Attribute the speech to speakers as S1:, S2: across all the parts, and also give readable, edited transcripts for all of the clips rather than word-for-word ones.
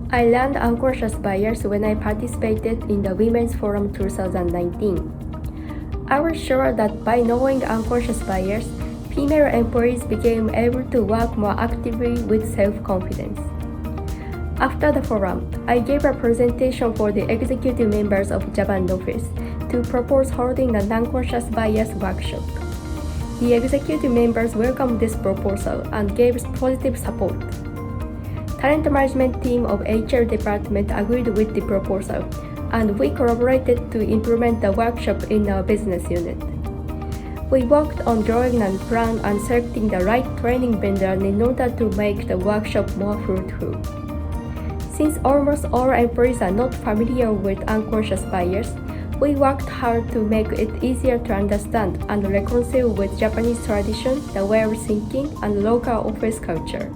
S1: I learned unconscious bias when I participated in the Women's Forum 2019. I was sure that by knowing unconscious bias, female employees became able to work more actively with self-confidence. After the forum, I gave a presentation for the executive members of Japan office to propose holding an unconscious bias workshop. The executive members welcomed this proposal and gave positive support. Talent management team of HR department agreed with the proposal, and we collaborated to implement the workshop in our business unit. We worked on drawing a plan and selecting the right training vendor in order to make the workshop more fruitful. Since almost all employees are not familiar with unconscious bias, we worked hard to make it easier to understand and reconcile with Japanese tradition, the way of thinking, and local office culture.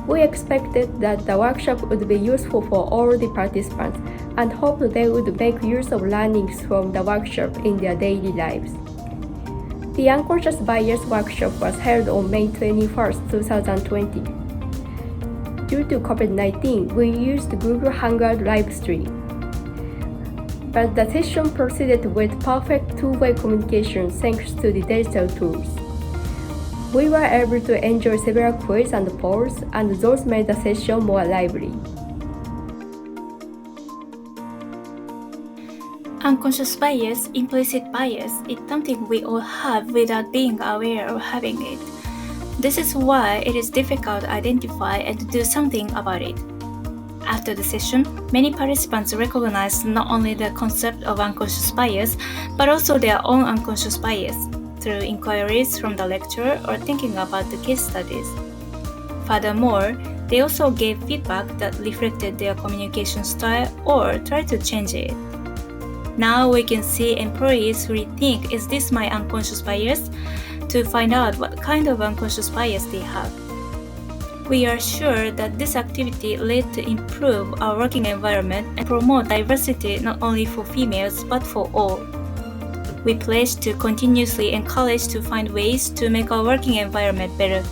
S1: We expected that the workshop would be useful for all the participants and hoped they would make use of learnings from the workshop in their daily lives. The Unconscious Bias workshop was held on May 21, 2020. Due to COVID-19, we used Google Hangout live stream. But the session proceeded with perfect two-way communication thanks to the digital tools. We were able to enjoy several quizzes and polls, and those made the session more lively.
S2: Unconscious bias, implicit bias, is something we all have without being aware of having it. This is why it is difficult to identify and to do something about it. After the session, many participants recognized not only the concept of unconscious bias, but also their own unconscious bias through inquiries from the lecturer or thinking about the case studies. Furthermore, they also gave feedback that reflected their communication style or tried to change it. Now we can see employees who rethink, is this my unconscious bias? To find out what kind of unconscious bias they have. We are sure that this activity led to improve our working environment and promote diversity not only for females but for all. We pledge to continuously encourage to find ways to make our working environment better.